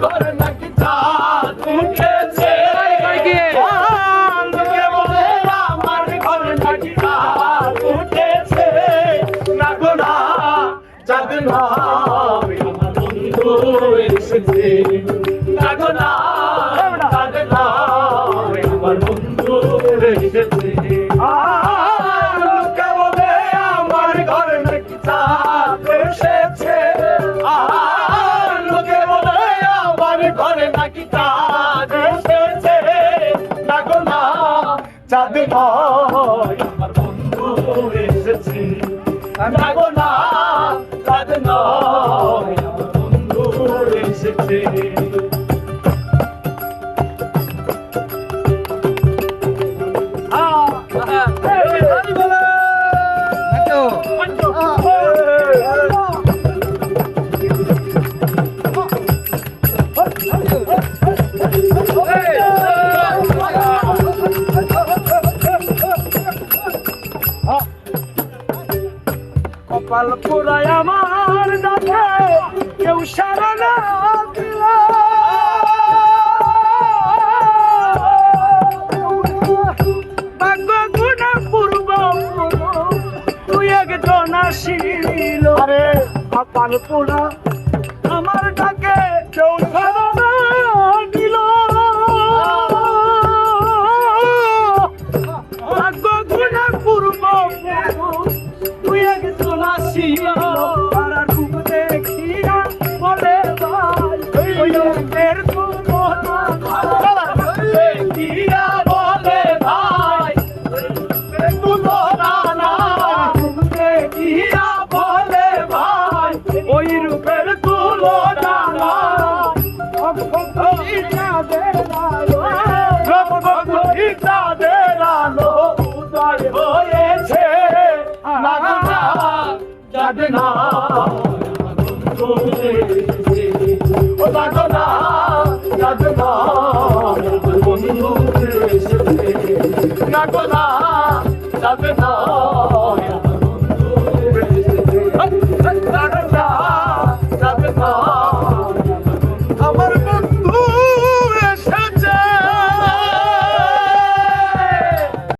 ঘরে নাকি চাঁদ উঠেছে লোকে বলে আমার ঘরে নাকি চাঁদ উঠেছে না গো না চাঁদ নয় আমার বন্ধু এসেছে না গো না চাঁদ নয় আমার বন্ধু এসেছে লোকে বলে আমার ঘরে নাকি চাঁদ এসেছে লোকে বলে আমার ঘরে নাকি চাঁদ এসেছে না গো না চাঁদ নয় আমার বন্ধু এসেছে না গো না চাঁদ নয় আমার বন্ধু এসেছে কপাল পোড়ায় আমার ডাকে কেউ সারা না দিল ভাগ্য গুণা পূর্ব তুই একজন আসিল আরে কপাল পোড়া আমার ডাকে কেউ সারা না দিল ভাগ্য গুণা পূর্ব তুই একজন আসিল পাড়ার বুক দেখিয়া বলে ভাই ওই লোকের তুলনা দেখিয়া বলে ভাই তুলনা না বুক দেখিয়া বলে ভাই ওই রূপের তুলনা না চাঁদের আলো উদয় হয়েছে না গো না চাঁদ নয় ও না গো না চাঁদ নয় বন্ধু এসেছে না গো না চাঁদ